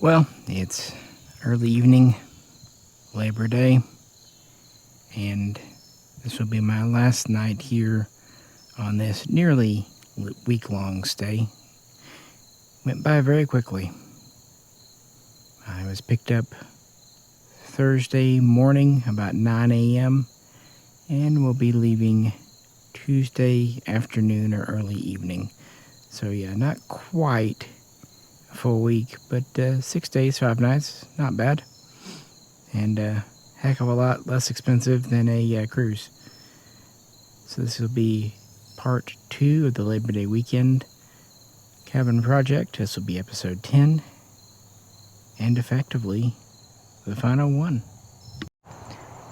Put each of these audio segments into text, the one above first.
Well, it's early evening, Labor Day, and this will be my last night here on this nearly week-long stay. Went by very quickly. I was picked up Thursday morning about 9 a.m. and will be leaving Tuesday afternoon or early evening. So yeah, not quite a full week, but 6 days, 5 nights, not bad. And a heck of a lot less expensive than a cruise. So this will be part 2 of the Labor Day weekend cabin project. This will be episode 10, and effectively the final one.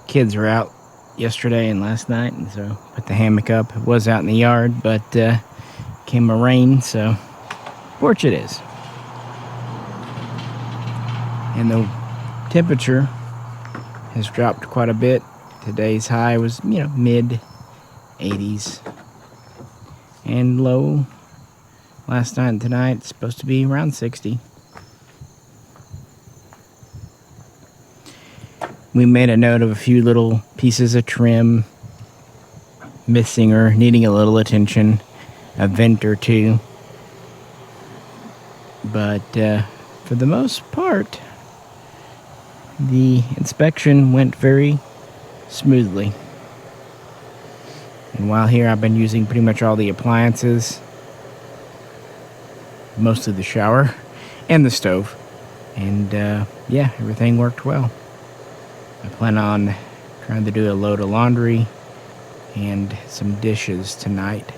Kids were out yesterday and last night, and so put the hammock up. It was out in the yard, but came a rain, so porch it is. And the temperature has dropped quite a bit. Today's high was, mid 80s, and low last night and tonight it's supposed to be around 60. We made a note of a few little pieces of trim missing or needing a little attention, a vent or two, but for the most part the inspection went very smoothly. And while here, I've been using pretty much all the appliances, mostly the shower and the stove, and yeah, everything worked well. I plan on trying to do a load of laundry and some dishes tonight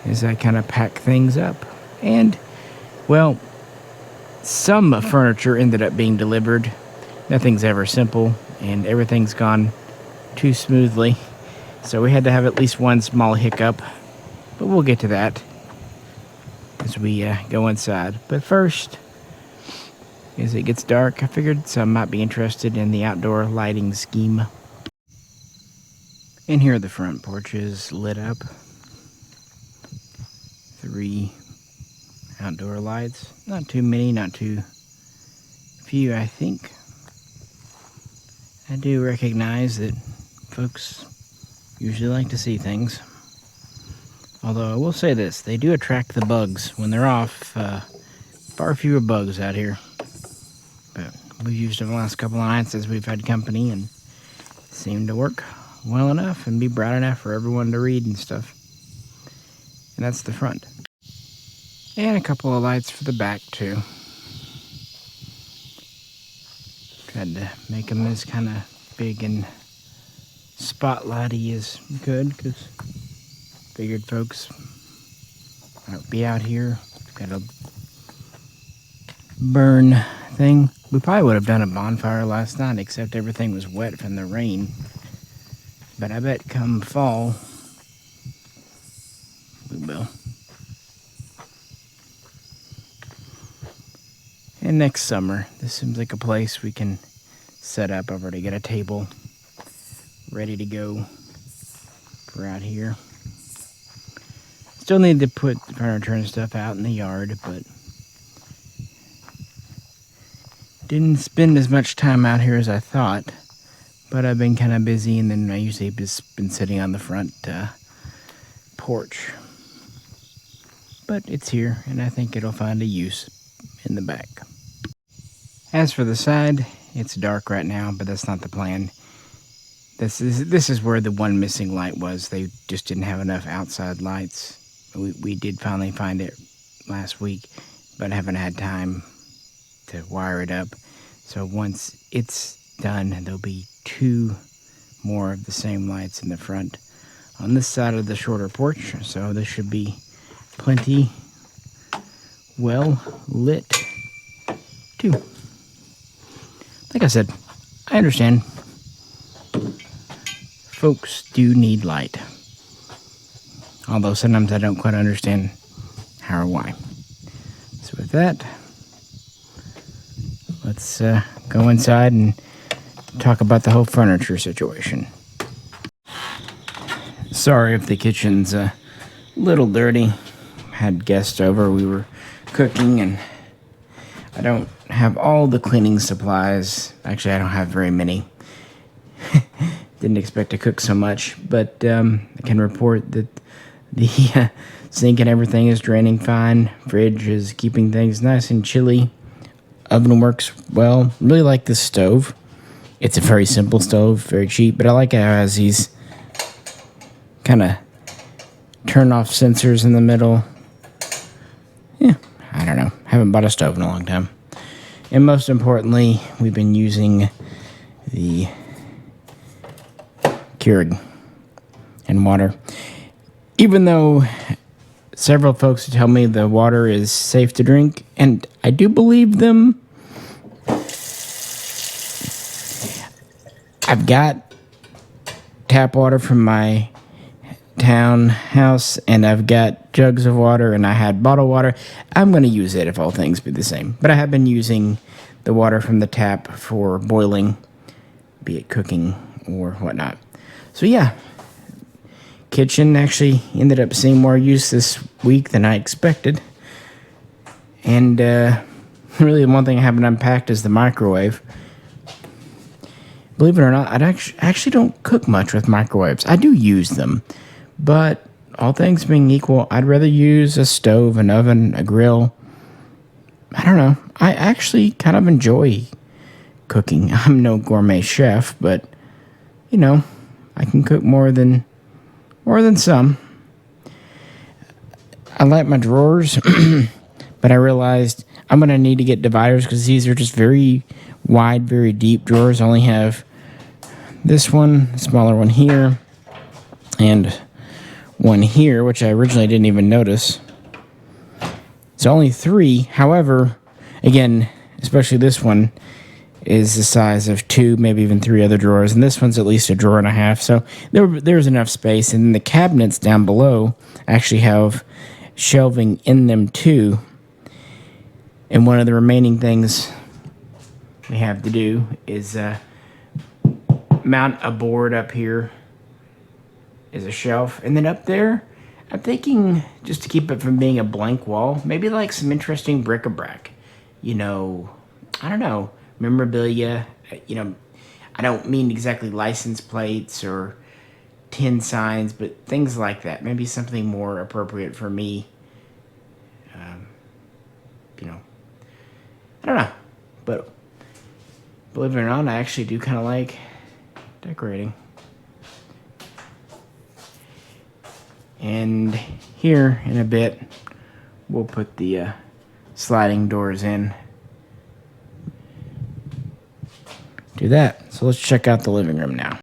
as I kind of pack things up. And, well, some furniture ended up being delivered. Nothing's ever simple, and everything's gone too smoothly. So we had to have at least one small hiccup, but we'll get to that as we go inside. But first, as it gets dark, I figured some might be interested in the outdoor lighting scheme. And here the front porch is lit up. 3 outdoor lights. Not too many, not too few, I think. I do recognize that folks usually like to see things. Although I will say this, they do attract the bugs. When they're off, far fewer bugs out here. But we've used them the last couple of nights as we've had company, and seem to work well enough and be bright enough for everyone to read and stuff. And that's the front. And a couple of lights for the back too. Tried to make them as kind of big and spotlighty as could, because figured folks might be out here. Got a burn thing. We probably would have done a bonfire last night, except everything was wet from the rain. But I bet come fall, we will. And next summer, this seems like a place we can set up. I've already got a table ready to go for out here. Still need to put the furniture and stuff out in the yard, but didn't spend as much time out here as I thought. But I've been kind of busy, and then I usually just been sitting on the front porch. But it's here, and I think it'll find a use in the back. As for the side, it's dark right now, but that's not the plan. This is where the one missing light was. They just didn't have enough outside lights. We did finally find it last week, but I haven't had time to wire it up. So once it's done, there'll be 2 more of the same lights in the front on this side of the shorter porch. So this should be plenty well lit too. Like I said, I understand folks do need light, although sometimes I don't quite understand how or why. So with that, let's go inside and talk about the whole furniture situation. Sorry if the kitchen's a little dirty. Had guests over, we were cooking, and I don't have all the cleaning supplies. Actually, I don't have very many. Didn't expect to cook so much, but I can report that the sink and everything is draining fine. Fridge is keeping things nice and chilly. Oven works well. Really like this stove. It's a very simple stove, very cheap, but I like how it has these kind of turn-off sensors in the middle. Yeah, I don't know. Haven't bought a stove in a long time. And most importantly, we've been using the Keurig and water. Even though several folks tell me the water is safe to drink, and I do believe them. I've got tap water from my townhouse, and I've got jugs of water, and I had bottled water. I'm going to use it if all things be the same. But I have been using the water from the tap for boiling, be it cooking or whatnot. So yeah, kitchen actually ended up seeing more use this week than I expected. And really the one thing I haven't unpacked is the microwave. Believe it or not, I actually don't cook much with microwaves. I do use them, but all things being equal, I'd rather use a stove, an oven, a grill. I don't know. I actually kind of enjoy cooking. I'm no gourmet chef, but, you know, I can cook more than some. I like my drawers, but I realized I'm going to need to get dividers because these are just very wide, very deep drawers. I only have this one, smaller one here, and one here, which I originally didn't even notice. It's only 3. However, again, especially this one is the size of 2, maybe even 3 other drawers, and this one's at least a drawer and a half, so there's enough space. And then the cabinets down below actually have shelving in them too. And one of the remaining things we have to do is mount a board up here as a shelf, and then up there I'm thinking, just to keep it from being a blank wall, maybe like some interesting bric-a-brac. You know, I don't know, memorabilia. You know, I don't mean exactly license plates or tin signs, but things like that. Maybe something more appropriate for me. You know, I don't know. But believe it or not, I actually do kind of like decorating. And here in a bit, we'll put the sliding doors in. Do that. So let's check out the living room now.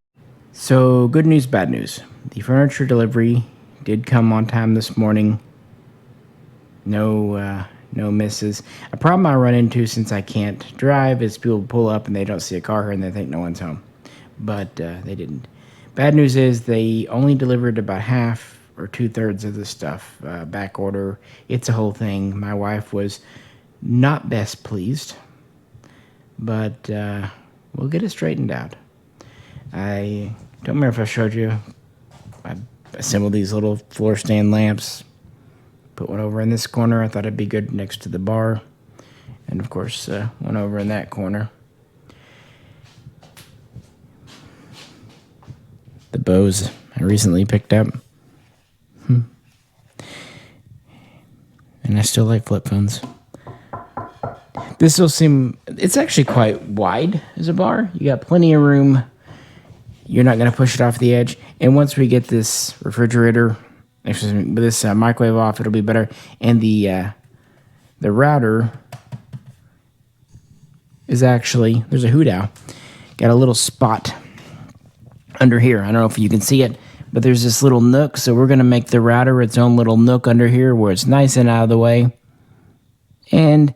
So good news, bad news. The furniture delivery did come on time this morning. No misses. A problem I run into since I can't drive is people pull up and they don't see a car here and they think no one's home. But they didn't. Bad news is they only delivered about half or 2/3 of the stuff, back order. It's a whole thing. My wife was not best pleased, but we'll get it straightened out. I don't remember if I showed you. I assembled these little floor stand lamps, put one over in this corner. I thought it'd be good next to the bar, and of course one over in that corner. The bows I recently picked up. And I still like flip phones. This will seem, it's actually quite wide as a bar. You got plenty of room. You're not going to push it off the edge. And once we get this refrigerator, this microwave off, it'll be better. And the router is actually, there's a hoot owl. Got a little spot under here. I don't know if you can see it, but there's this little nook, so we're going to make the router its own little nook under here where it's nice and out of the way. And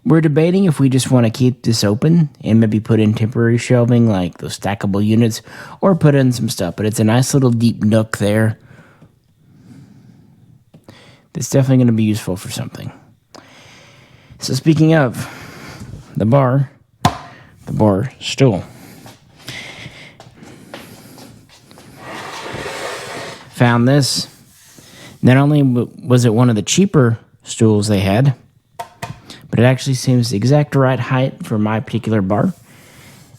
we're debating if we just want to keep this open and maybe put in temporary shelving like those stackable units, or put in some stuff. But it's a nice little deep nook there. That's definitely going to be useful for something. So speaking of the bar stool. Found this. Not only was it one of the cheaper stools they had, but but it actually seems the exact right height for my particular bar.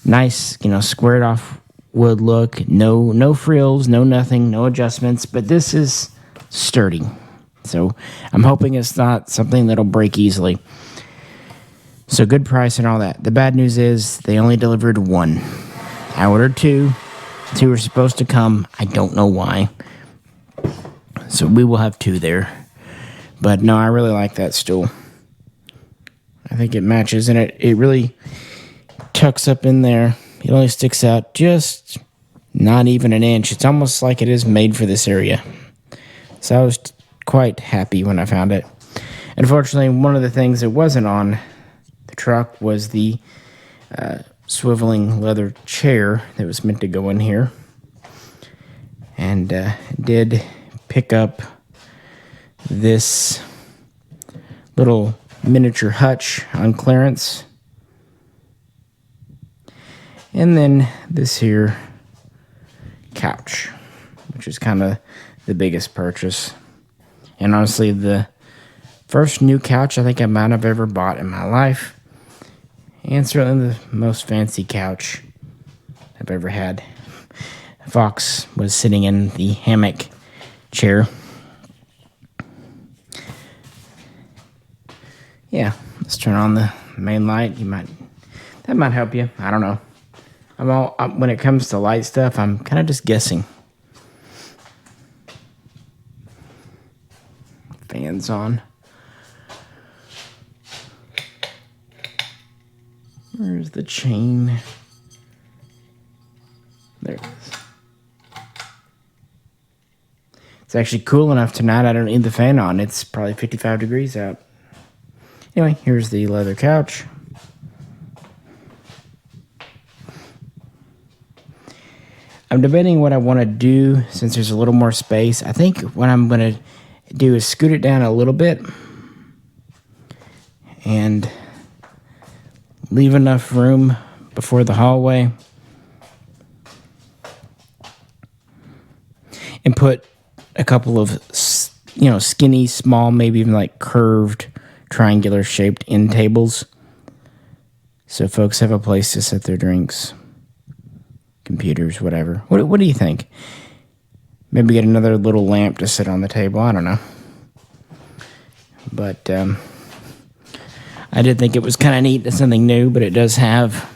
Nice, squared off wood look. No frills, no nothing, no adjustments. But this is sturdy, so I'm hoping it's not something that'll break easily. So good price and all that. The bad news is they only delivered one. I ordered two. Two were supposed to come. I don't know why. So we will have two there. But no, I really like that stool. I think it matches, and it really tucks up in there. It only sticks out just not even an inch. It's almost like it is made for this area. So I was quite happy when I found it. Unfortunately, one of the things that wasn't on the truck was the swiveling leather chair that was meant to go in here. And did pick up this little miniature hutch on clearance. And then this here couch, which is kind of the biggest purchase. And honestly, the first new couch I think I might have ever bought in my life. And certainly the most fancy couch I've ever had. Fox was sitting in the hammock chair. Yeah, let's turn on the main light. That might help you. I don't know. When it comes to light stuff, I'm kind of just guessing. Fans on. Where's the chain? There it is. It's actually cool enough tonight I don't need the fan on. It's probably 55 degrees out. Anyway, here's the leather couch. I'm debating what I want to do since there's a little more space. I think what I'm going to do is scoot it down a little bit and leave enough room before the hallway and put a couple of, skinny, small, maybe even like curved, triangular shaped end tables so folks have a place to set their drinks, computers, whatever. What do you think? Maybe get another little lamp to sit on the table. I don't know. But I did think it was kind of neat. It's something new, but it does have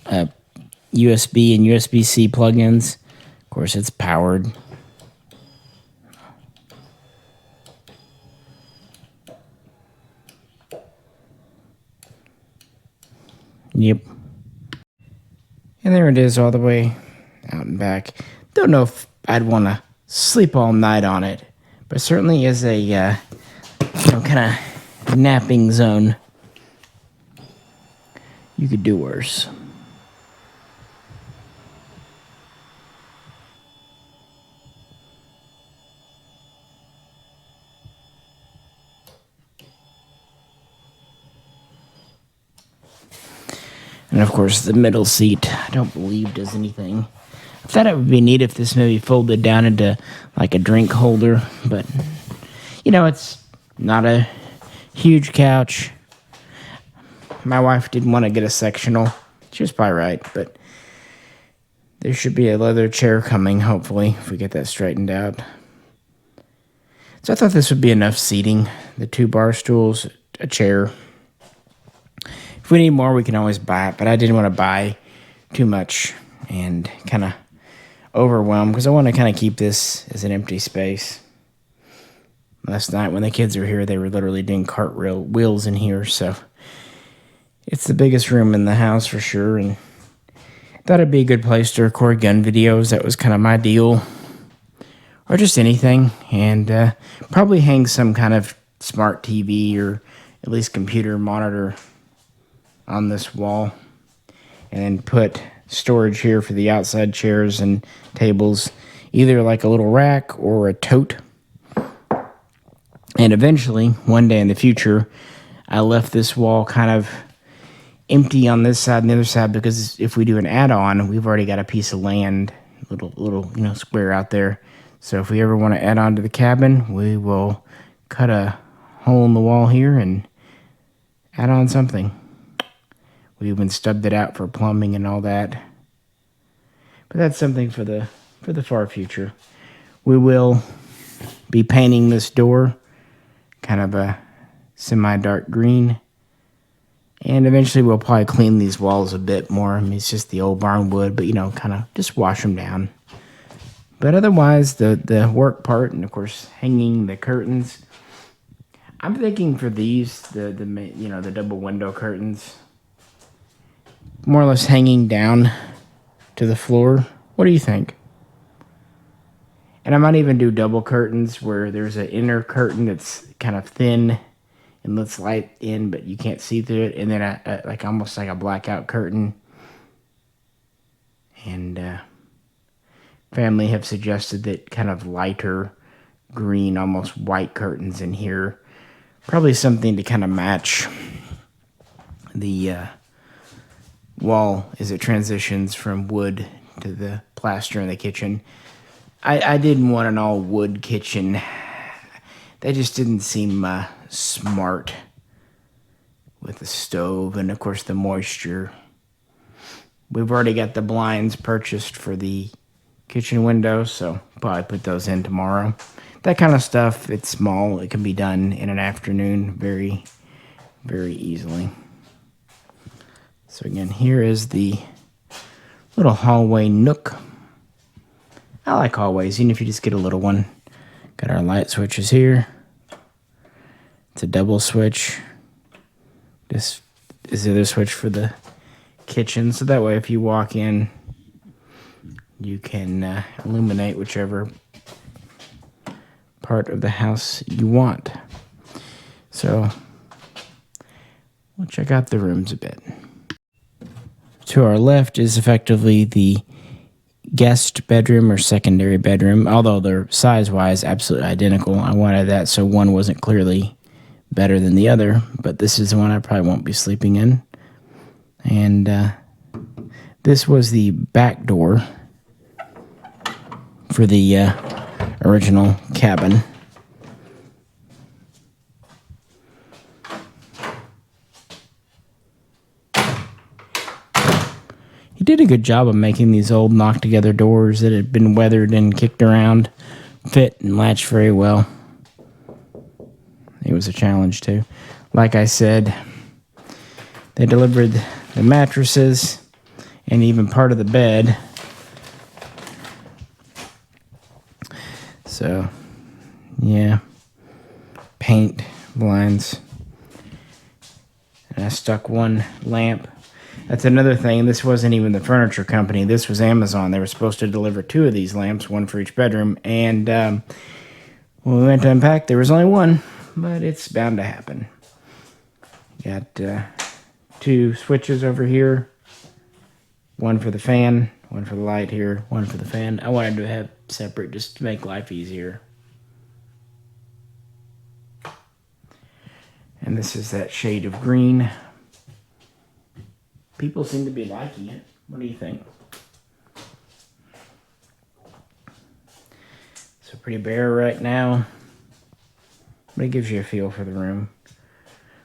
USB and USB-C plugins. Of course, it's powered. Yep. And there it is all the way out and back. Don't know if I'd want to sleep all night on it, but certainly is a kind of napping zone. You could do worse. And of course, the middle seat, I don't believe does anything. I thought it would be neat if this maybe folded down into like a drink holder, but it's not a huge couch. My wife didn't want to get a sectional. She was probably right, but there should be a leather chair coming, hopefully, if we get that straightened out. So I thought this would be enough seating. The 2 bar stools, a chair. If we need more, we can always buy it, but I didn't want to buy too much and kind of overwhelm because I want to kind of keep this as an empty space. Last night when the kids were here, they were literally doing wheels in here, so it's the biggest room in the house for sure, and thought it'd be a good place to record gun videos. That was kind of my deal, or just anything, and probably hang some kind of smart TV or at least computer monitor on this wall, and then put storage here for the outside chairs and tables, either like a little rack or a tote. And eventually, one day in the future, I left this wall kind of empty on this side and the other side because if we do an add-on, we've already got a piece of land, little square out there. So if we ever want to add on to the cabin, we will cut a hole in the wall here and add on something. We even stubbed it out for plumbing and all that. But that's something for the far future. We will be painting this door kind of a semi-dark green. And eventually we'll probably clean these walls a bit more. I mean, it's just the old barn wood, but, you know, kind of just wash them down. But otherwise, the work part, and of course, hanging the curtains. I'm thinking for these, the double window curtains, more or less hanging down to the floor. What do you think? And I might even do double curtains where there's an inner curtain that's kind of thin and lets light in, but you can't see through it, and then like almost like a blackout curtain. And family have suggested that kind of lighter green, almost white curtains in here. Probably something to kind of match the wall as it transitions from wood to the plaster in the kitchen. I didn't want an all wood kitchen. That just didn't seem smart with the stove and, of course, the moisture. We've already got the blinds purchased for the kitchen windows, so probably put those in tomorrow. That kind of stuff, it's small. It can be done in an afternoon very, very easily. So again, here is the little hallway nook. I like hallways, even if you just get a little one. Got our light switches here. It's a double switch. This is the other switch for the kitchen, so that way if you walk in, you can illuminate whichever part of the house you want. So we'll check out the rooms a bit. To our left is effectively the guest bedroom or secondary bedroom, although they're size-wise absolutely identical. I wanted that so one wasn't clearly better than the other, but this is the one I probably won't be sleeping in. And this was the back door for the original cabin. He did a good job of making these old knock-together doors that had been weathered and kicked around fit and latch very well. It was a challenge, too. Like I said, they delivered the mattresses and even part of the bed. So, yeah. Paint, blinds. And I stuck one lamp. That's another thing. This wasn't even the furniture company. This was Amazon. They were supposed to deliver 2 of these lamps, one for each bedroom. And when we went to unpack, there was only one. But it's bound to happen. Got 2 switches over here. One for the fan, one for the light here, one for the fan. I wanted to have separate just to make life easier. And this is that shade of green. People seem to be liking it. What do you think? So pretty bare right now. But it gives you a feel for the room.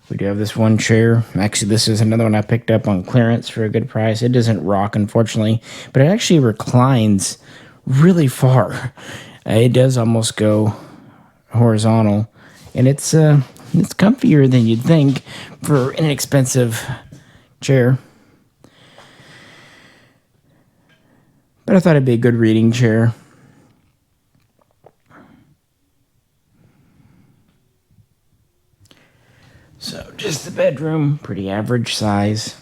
We do have this one chair. Actually, this is another one I picked up on clearance for a good price. It doesn't rock, unfortunately, but it actually reclines really far. It does almost go horizontal, and it's comfier than you'd think for an inexpensive chair. But I thought it'd be a good reading chair. So, just the bedroom, pretty average size.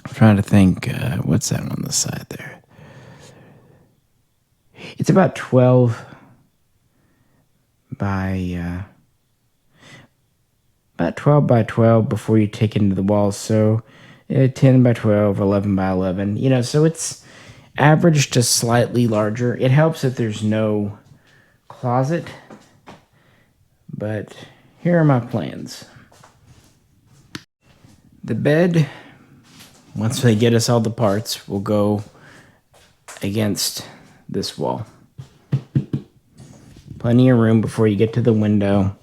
I'm trying to think, what's that on the side there? It's about 12 by 12 before you take it into the walls. So, 10 by 12, 11 by 11. You know, so it's average to slightly larger. It helps that there's no closet, but here are my plans. The bed, once they get us all the parts, will go against this wall. Plenty of room before you get to the window.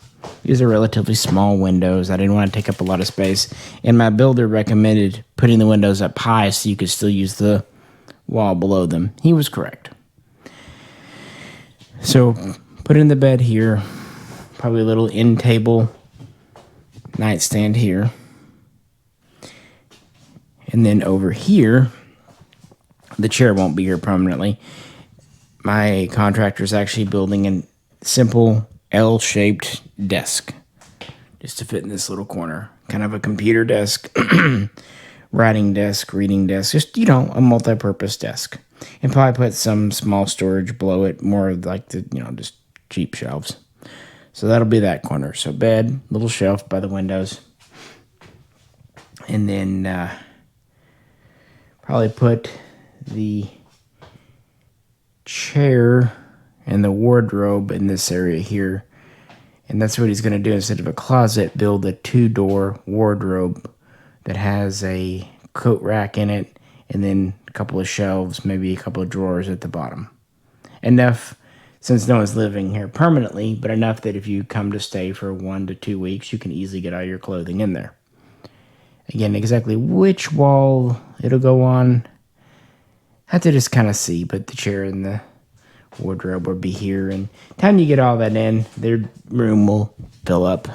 These are relatively small windows. I didn't want to take up a lot of space. And my builder recommended putting the windows up high so you could still use the wall below them. He was correct. So put in the bed here. Probably a little end table nightstand here. And then over here, the chair won't be here permanently. My contractor's actually building a simple L-shaped desk just to fit in this little corner. Kind of a computer desk, writing desk, reading desk, just, a multi-purpose desk. And probably put some small storage below it, more like the, just cheap shelves. So that'll be that corner. So bed, little shelf by the windows. And then probably put the chair and the wardrobe in this area here. And that's what he's going to do. Instead of a closet, build a 2-door wardrobe that has a coat rack in it and then a couple of shelves, maybe a couple of drawers at the bottom. Enough, since no one's living here permanently, but enough that if you come to stay for 1 to 2 weeks, you can easily get all your clothing in there. Again, exactly which wall it'll go on, have to just kind of see, but the chair and the wardrobe will be here. And time you get all that in, their room will fill up.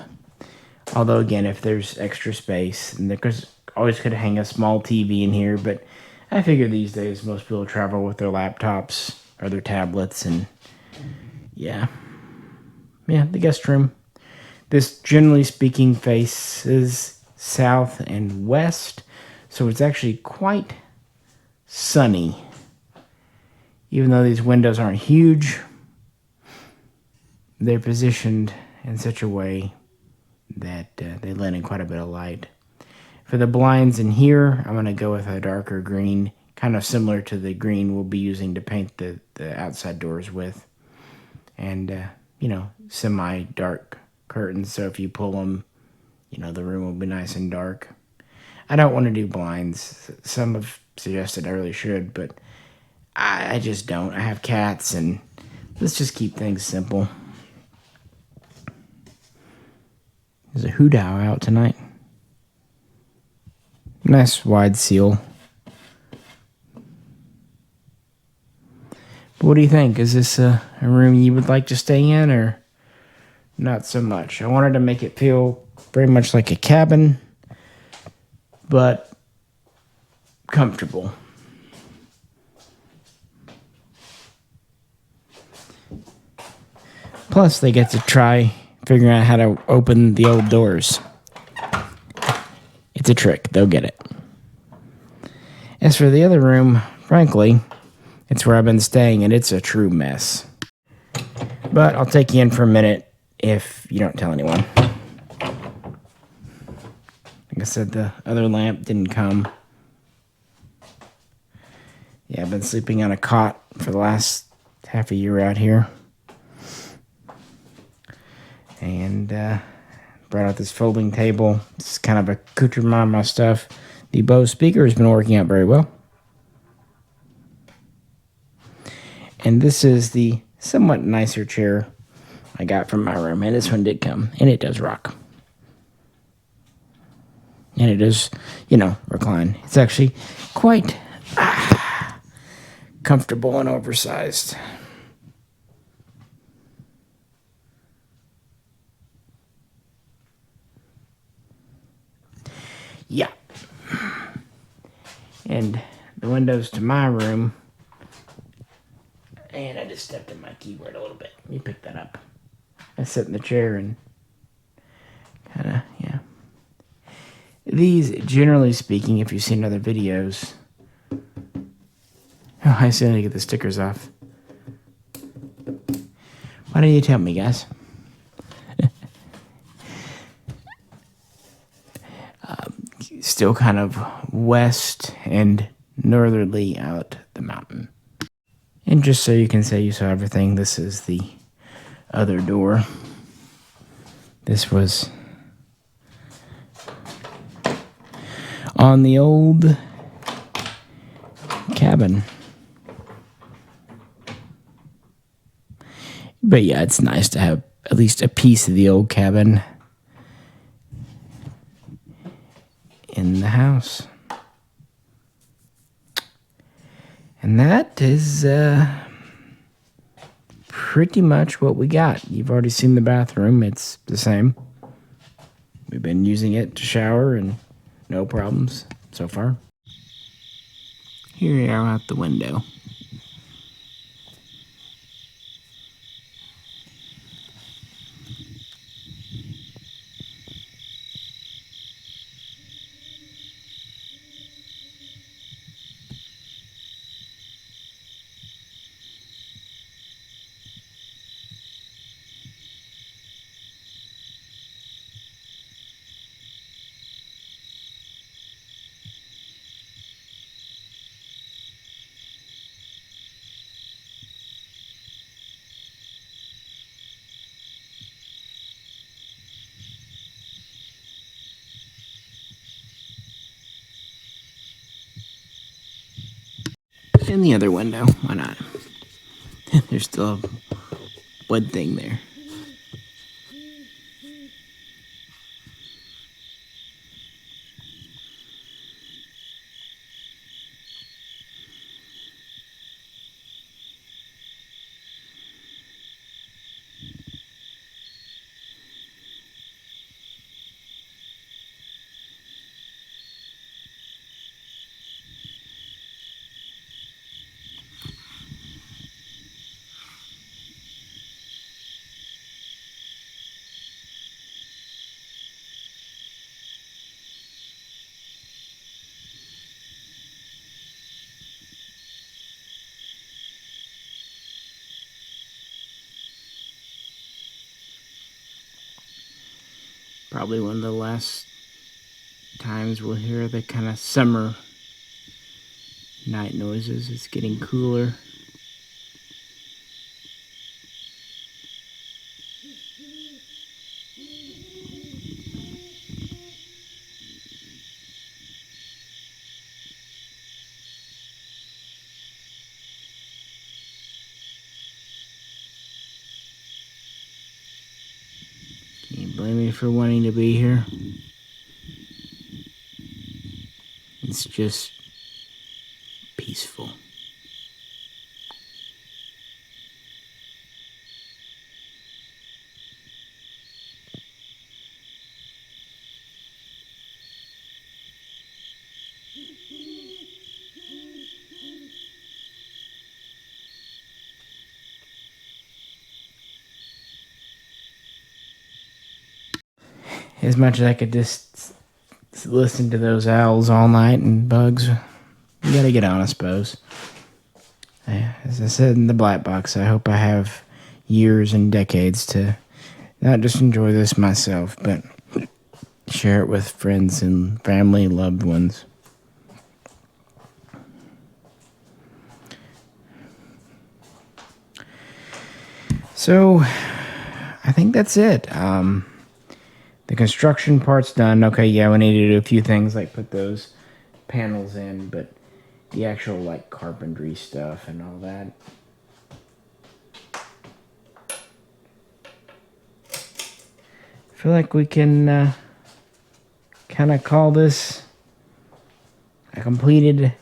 Although, again, if there's extra space, and there's always could hang a small TV in here, but I figure these days most people travel with their laptops or their tablets, and yeah, the guest room. This, generally speaking, faces south and west, so it's actually quite sunny. Even though these windows aren't huge, they're positioned in such a way that they let in quite a bit of light. For the blinds in here, I'm going to go with a darker green, kind of similar to the green we'll be using to paint the outside doors with. And, semi-dark curtains, so if you pull them, the room will be nice and dark. I don't want to do blinds. Some have suggested I really should, but I just don't. I have cats, and let's just keep things simple. There's a hoot owl out tonight. Nice wide seal. But what do you think? Is this a room you would like to stay in, or not so much? I wanted to make it feel very much like a cabin, but comfortable. Plus, they get to try figuring out how to open the old doors. It's a trick. They'll get it. As for the other room, frankly, it's where I've been staying, and it's a true mess. But I'll take you in for a minute if you don't tell anyone. Like I said, the other lamp didn't come. Yeah, I've been sleeping on a cot for the last half a year out here. And brought out this folding table. It's kind of accoutrement on my stuff. The Bose speaker has been working out very well. And this is the somewhat nicer chair I got from my room. And this one did come. And it does rock. And it does, recline. It's actually quite comfortable and oversized. Yeah. And the windows to my room. And I just stepped in my keyboard a little bit. Let me pick that up. I sit in the chair and yeah. These, generally speaking, if you've seen other videos. Oh, I still need to get the stickers off. Why don't you tell me, guys? Still kind of west and northerly out the mountain. And just so you can say you saw everything, this is the other door. This was on the old cabin. But yeah, it's nice to have at least a piece of the old cabin in the house. And that is pretty much what we got. You've already seen the bathroom. It's the same. We've been using it to shower and no problems so far. Here we are out the window. In the other window, why not? There's still a wood thing there. Probably one of the last times we'll hear the kind of summer night noises. It's getting cooler. Can you blame me for wanting to be here? It's just peaceful. As much as I could just listen to those owls all night and bugs, you gotta get on, I suppose. As I said in the black box, I hope I have years and decades to not just enjoy this myself, but share it with friends and family, loved ones. So, I think that's it. The construction part's done. Okay, yeah, we need to do a few things like put those panels in, but the actual like carpentry stuff and all that, I feel like we can kind of call this a completed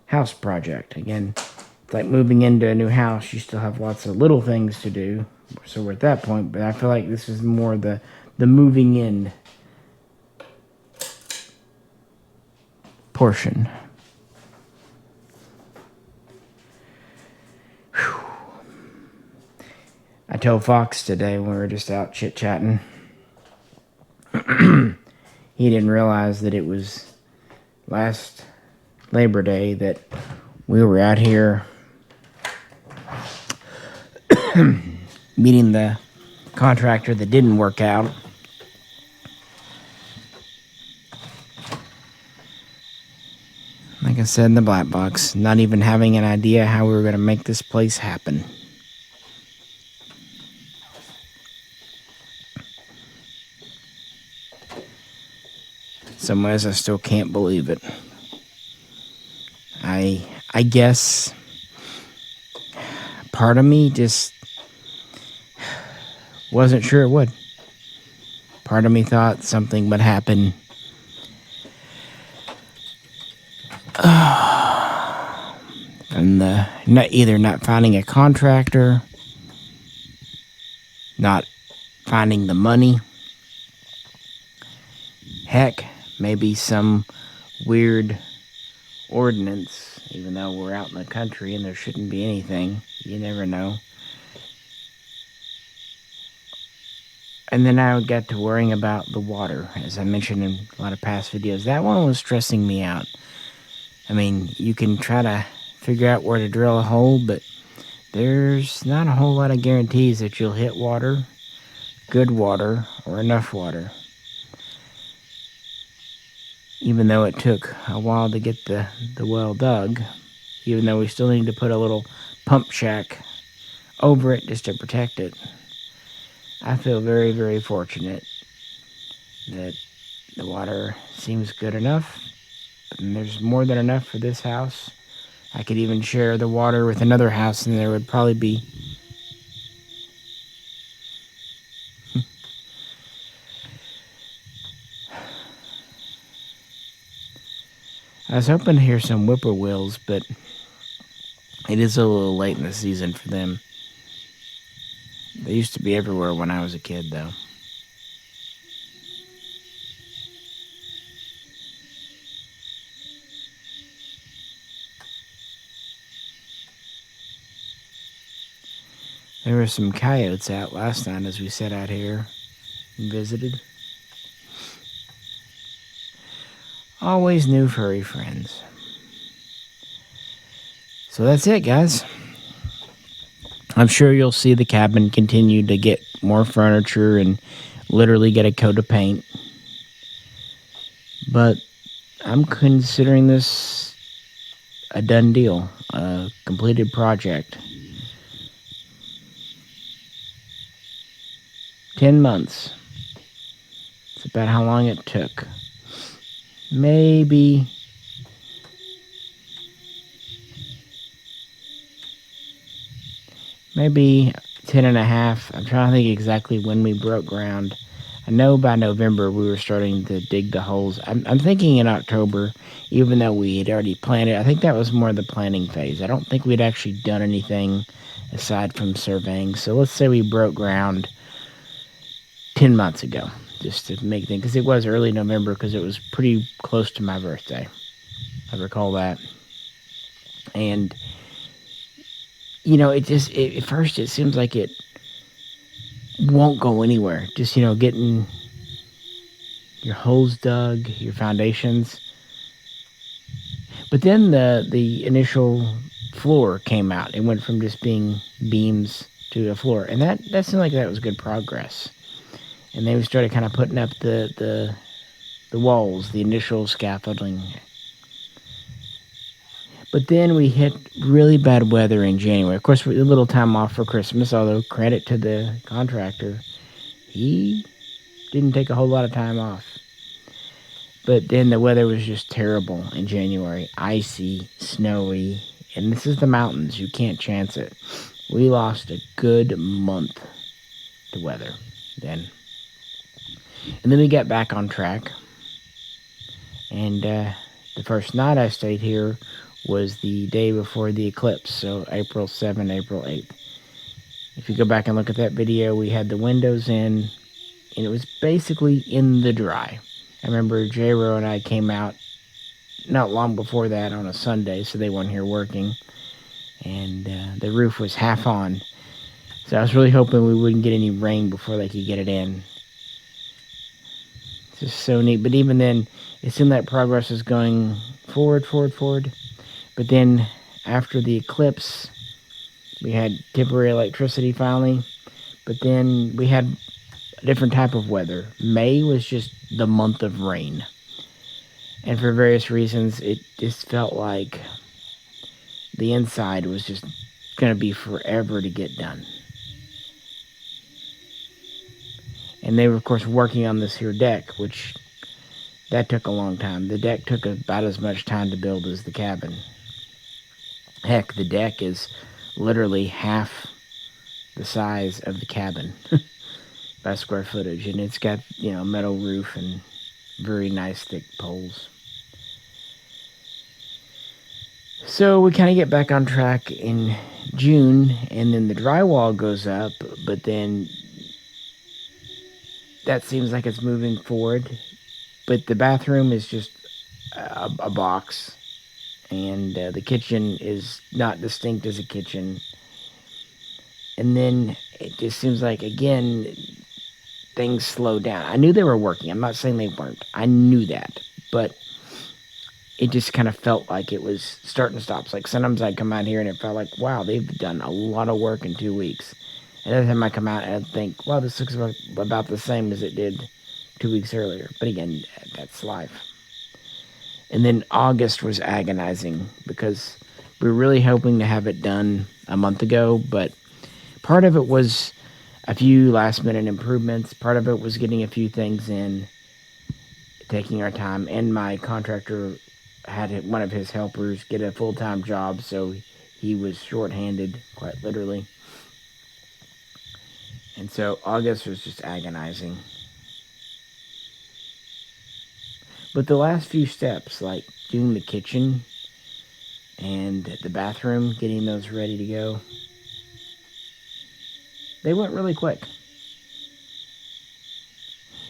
house project. Again, it's like moving into a new house. You still have lots of little things to do, so we're at that point, but I feel like this is more the moving in portion. Whew. I told Fox today when we were just out chit-chatting, he didn't realize that it was last Labor Day that we were out here meeting the contractor that didn't work out. Like I said in the black box, not even having an idea how we were going to make this place happen. Some ways I still can't believe it. I guess part of me just wasn't sure it would. Part of me thought something would happen. And either not finding a contractor, not finding the money, heck, maybe some weird ordinance, even though we're out in the country and there shouldn't be anything. You never know. And then I got to worrying about the water, as I mentioned in a lot of past videos. That one was stressing me out. I mean, you can try to figure out where to drill a hole, but there's not a whole lot of guarantees that you'll hit water, good water, or enough water. Even though it took a while to get the well dug, even though we still need to put a little pump shack over it just to protect it. I feel very, very fortunate that the water seems good enough, and there's more than enough for this house. I could even share the water with another house, and there would probably be I was hoping to hear some whippoorwills, but it is a little late in the season for them. They used to be everywhere when I was a kid, though. There were some coyotes out last night as we sat out here and visited. Always new furry friends. So that's it, guys. I'm sure you'll see the cabin continue to get more furniture and literally get a coat of paint. But I'm considering this a done deal, a completed project. 10 months. It's about how long it took. Maybe 10 and a half. I'm trying to think exactly when we broke ground. I know by November we were starting to dig the holes. I'm thinking in October, even though we had already planted. I think that was more the planning phase. I don't think we'd actually done anything aside from surveying. So let's say we broke ground 10 months ago, just to make things, because it was early November, because it was pretty close to my birthday. I recall that. And you know, at first it seems like it won't go anywhere. Just, getting your holes dug, your foundations. But then the initial floor came out. It went from just being beams to a floor. And that seemed like that was good progress. And they started kind of putting up the walls, the initial scaffolding. But then we hit really bad weather in January. Of course, we had a little time off for Christmas, although credit to the contractor. He didn't take a whole lot of time off. But then the weather was just terrible in January. Icy, snowy, and this is the mountains. You can't chance it. We lost a good month to weather then. And then we got back on track. And the first night I stayed here was the day before the eclipse, so April 7, April 8th. If you go back and look at that video, we had the windows in, and it was basically in the dry. I remember J-Ro and I came out not long before that on a Sunday, so they weren't here working, and the roof was half on. So I was really hoping we wouldn't get any rain before they could get it in. It's just so neat. But even then, it seemed like progress was going forward. But then after the eclipse, we had temporary electricity finally. But then we had a different type of weather. May was just the month of rain. And for various reasons, it just felt like the inside was just going to be forever to get done. And they were, of course, working on this here deck, which that took a long time. The deck took about as much time to build as the cabin. Heck, the deck is literally half the size of the cabin. by square footage, and it's got, metal roof and very nice thick poles. So we kind of get back on track in June, and then the drywall goes up, but then that seems like it's moving forward. But the bathroom is just a box, and the kitchen is not distinct as a kitchen. And then it just seems like, again, things slow down. I knew they were working. I'm not saying they weren't. I knew that. But it just kind of felt like it was start and stops. Like sometimes I'd come out here and it felt like, wow, they've done a lot of work in 2 weeks. And every time I come out and I'd think, wow, this looks about the same as it did 2 weeks earlier. But again, that's life. And then August was agonizing because we were really hoping to have it done a month ago, but part of it was a few last minute improvements. Part of it was getting a few things in, taking our time, and my contractor had one of his helpers get a full-time job, so he was short-handed, quite literally. And so August was just agonizing. But the last few steps, like doing the kitchen and the bathroom, getting those ready to go, they went really quick.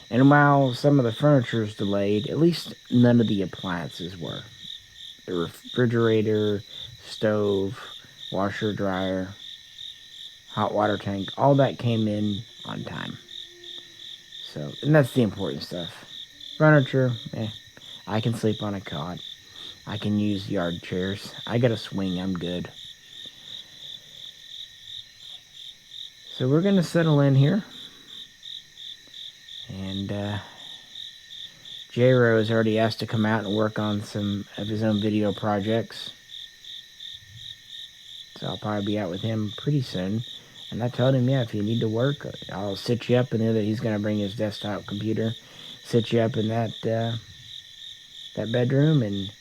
And while some of the furniture is delayed, at least none of the appliances were. The refrigerator, stove, washer, dryer, hot water tank, all that came in on time. So, and that's the important stuff. Furniture, I can sleep on a cot. I can use yard chairs. I got a swing, I'm good. So we're going to settle in here. And J-Ro has already asked to come out and work on some of his own video projects. So I'll probably be out with him pretty soon. And I told him, yeah, if you need to work, I'll sit you up. And know that he's going to bring his desktop computer, sit you up in that bedroom, and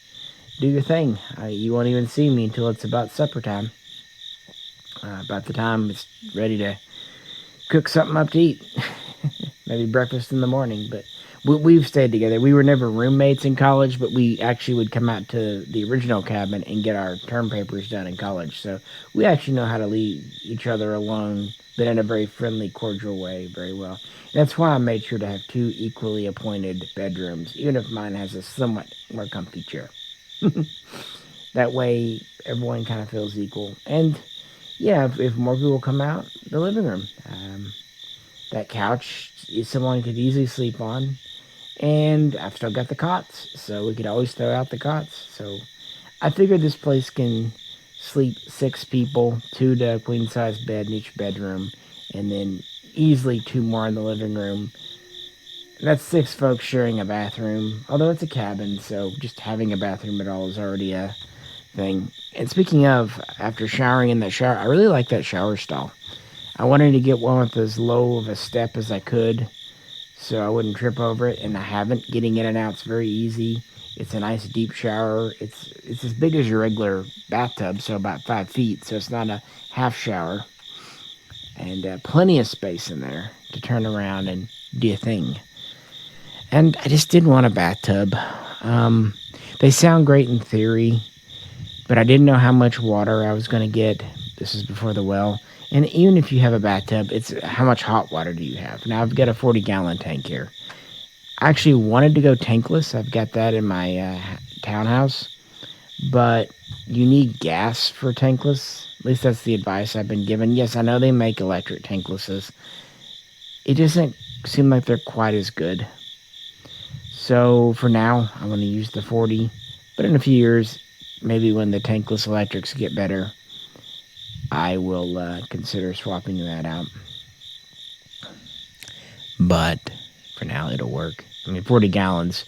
do your thing. You won't even see me until it's about supper time. About the time it's ready to cook something up to eat. Maybe breakfast in the morning. But we've stayed together. We were never roommates in college, but we actually would come out to the original cabin and get our term papers done in college. So we actually know how to leave each other alone, but in a very friendly, cordial way, very well. And that's why I made sure to have 2 equally appointed bedrooms, even if mine has a somewhat more comfy chair. That way, everyone kind of feels equal. And yeah, if more people come out, the living room. That couch is someone could easily sleep on. And I've still got the cots, so we could always throw out the cots. So I figured this place can sleep 6 people, 2 to a queen size bed in each bedroom, and then easily 2 more in the living room. And that's 6 folks sharing a bathroom, although it's a cabin, so just having a bathroom at all is already a thing. And speaking of, after showering in that shower, I really like that shower stall. I wanted to get one with as low of a step as I could, so I wouldn't trip over it, and I haven't. Getting in and out's very easy. It's a nice deep shower. It's as big as your regular bathtub, so about 5 feet, so it's not a half shower. And plenty of space in there to turn around and do a thing. And I just didn't want a bathtub. They sound great in theory, but I didn't know how much water I was going to get. This is before the well. And even if you have a bathtub, it's how much hot water do you have? Now, I've got a 40-gallon tank here. I actually wanted to go tankless. I've got that in my townhouse. But you need gas for tankless. At least that's the advice I've been given. Yes, I know they make electric tanklesses. It doesn't seem like they're quite as good. So for now, I'm going to use the 40. But in a few years, maybe when the tankless electrics get better, I will consider swapping that out. But for now, it'll work. I mean, 40 gallons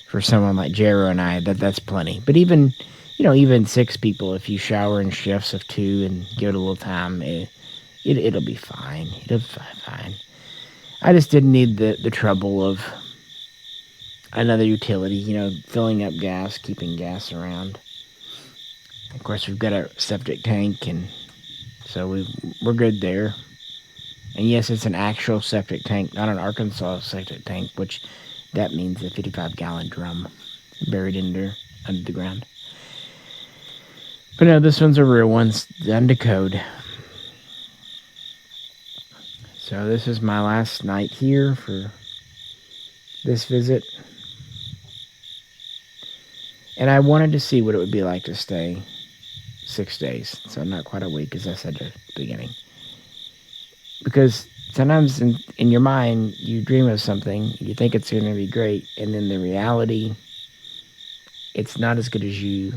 for someone like Jero and I, that's plenty. But even 6 people, if you shower in shifts of 2 and give it a little time, it'll be fine. It'll be fine. I just didn't need the trouble of another utility, filling up gas, keeping gas around. Of course, we've got a septic tank, and so we're good there. And yes, it's an actual septic tank, not an Arkansas septic tank, which that means a 55-gallon drum buried under the ground. But no, this one's a real one, done to code. So this is my last night here for this visit. And I wanted to see what it would be like to stay 6 days. So not quite a week, as I said at the beginning. Because sometimes in your mind, you dream of something, you think it's going to be great, and then the reality, it's not as good as you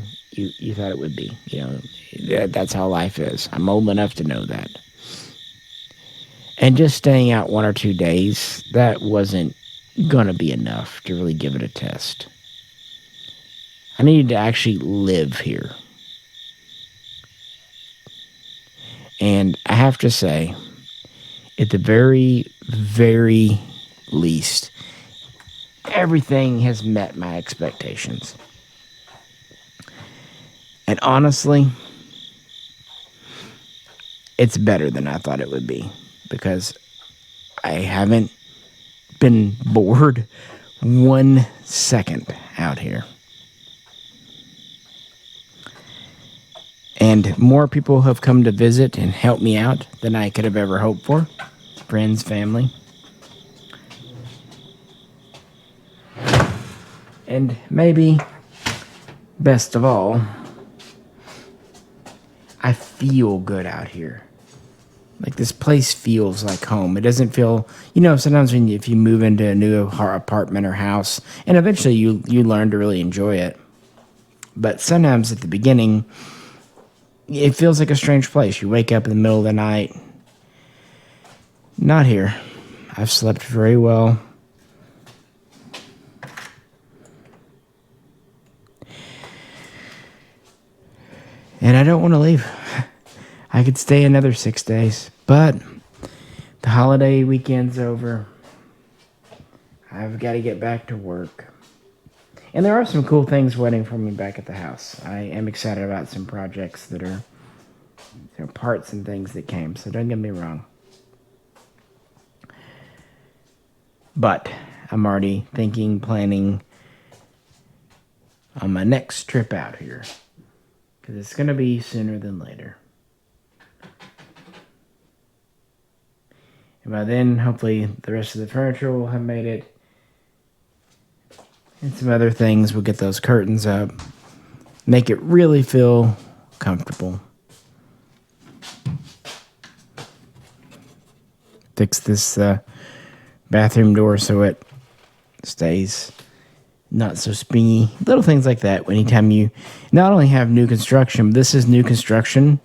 thought it would be. You know, that's how life is. I'm old enough to know that. And just staying out 1 or 2 days, that wasn't going to be enough to really give it a test. I needed to actually live here. And I have to say, at the very, very least, everything has met my expectations. And honestly, it's better than I thought it would be, because I haven't been bored 1 second out here. And more people have come to visit and help me out than I could have ever hoped for. Friends, family. And maybe, best of all, I feel good out here. Like, this place feels like home. It doesn't feel, you know, sometimes if you move into a new apartment or house, and eventually you learn to really enjoy it. But sometimes at the beginning, it feels like a strange place. You wake up in the middle of the night. Not here. I've slept very well. And I don't want to leave. I could stay another 6 days, but the holiday weekend's over. I've got to get back to work. And there are some cool things waiting for me back at the house. I am excited about some projects that are, you know, parts and things that came, so don't get me wrong. But I'm already planning on my next trip out here, because it's going to be sooner than later. And by then, hopefully, the rest of the furniture will have made it. And some other things. We'll get those curtains up. Make it really feel comfortable. Fix this bathroom door so it stays not so springy. Little things like that. Anytime you not only have new construction, this is new construction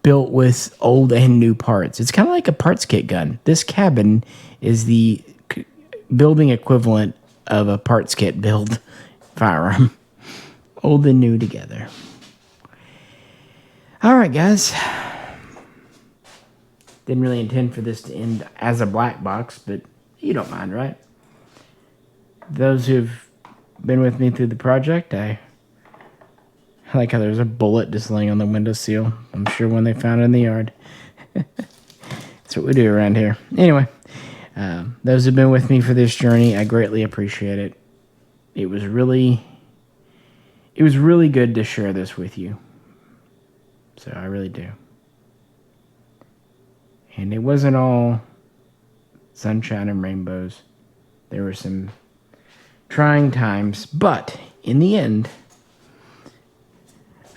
built with old and new parts. It's kind of like a parts kit gun. This cabin is the building equivalent of a parts kit build firearm. Old and new together. Alright, guys. Didn't really intend for this to end as a black box, but you don't mind, right? Those who've been with me through the project, I like how there's a bullet just laying on the windowsill. I'm sure when they found it in the yard. That's what we do around here. Anyway, those who've been with me for this journey, I greatly appreciate it. It was really good to share this with you. So I really do. And it wasn't all sunshine and rainbows. There were some trying times, but in the end,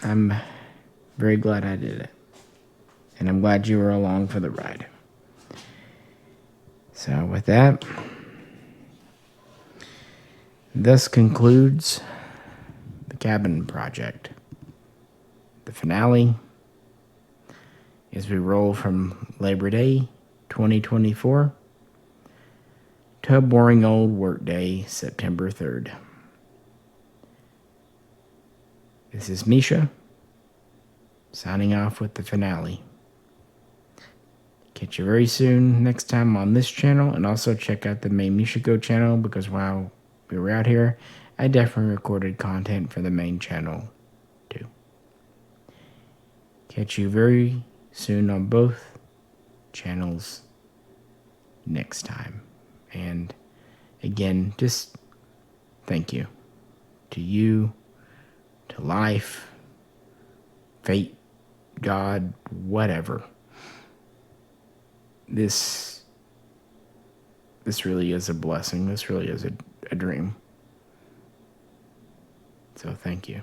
I'm very glad I did it. And I'm glad you were along for the ride. So with that, this concludes the cabin project. The finale, as we roll from Labor Day 2024 to a boring old work day, September 3rd. This is Misha, signing off with the finale. Catch you very soon next time on this channel, and also check out the main Mishaco channel, because while we were out here, I definitely recorded content for the main channel too. Catch you very soon on both channels. next time. And again, just thank you to you, to life, fate, God, whatever. This really is a blessing. This really is a dream. So thank you.